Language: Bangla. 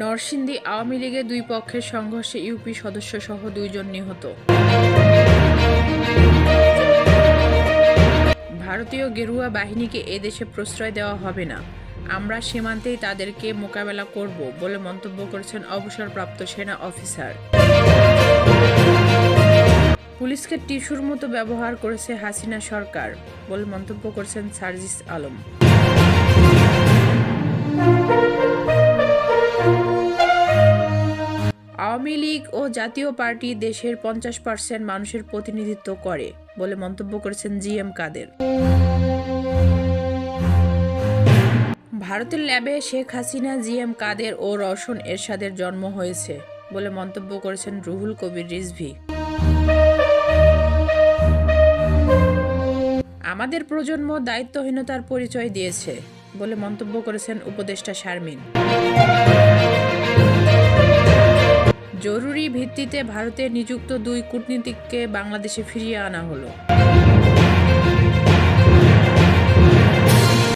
নরসিংদী আওয়ামী লীগের দুই পক্ষের সংঘর্ষে ইউপি সদস্যসহ 2 জন নিহত। ভারতীয় গেরুয়া বাহিনীকে এদেশে প্রশ্রয় দেওয়া হবে না, আমরা সীমান্তেই তাদেরকে মোকাবেলা করব বলে মন্তব্য করেছেন অবসরপ্রাপ্ত সেনা অফিসার। পুলিশকে টিস্যুর মতো ব্যবহার করেছে হাসিনা সরকার বলে মন্তব্য করেছেন সার্জিস আলম। আওয়ামী লীগ ও জাতীয় পার্টি দেশের 50% মানুষের প্রতিনিধিত্ব করে বলে মন্তব্য করেছেন জিএম কাদের। ভারতের ল্যাবে শেখ হাসিনা, জিএম কাদের ও রওশন এরশাদের জন্ম হয়েছে বলে মন্তব্য করেছেন রুহুল কবির রিজভী। আমাদের প্রজন্ম দায়িত্বহীনতার পরিচয় দিয়েছে বলে মন্তব্য করেছেন উপদেষ্টা শারমিন। জরুরি ভিত্তিতে ভারতে নিযুক্ত 2 কূটনীতিককে বাংলাদেশে ফিরিয়ে আনা হলো।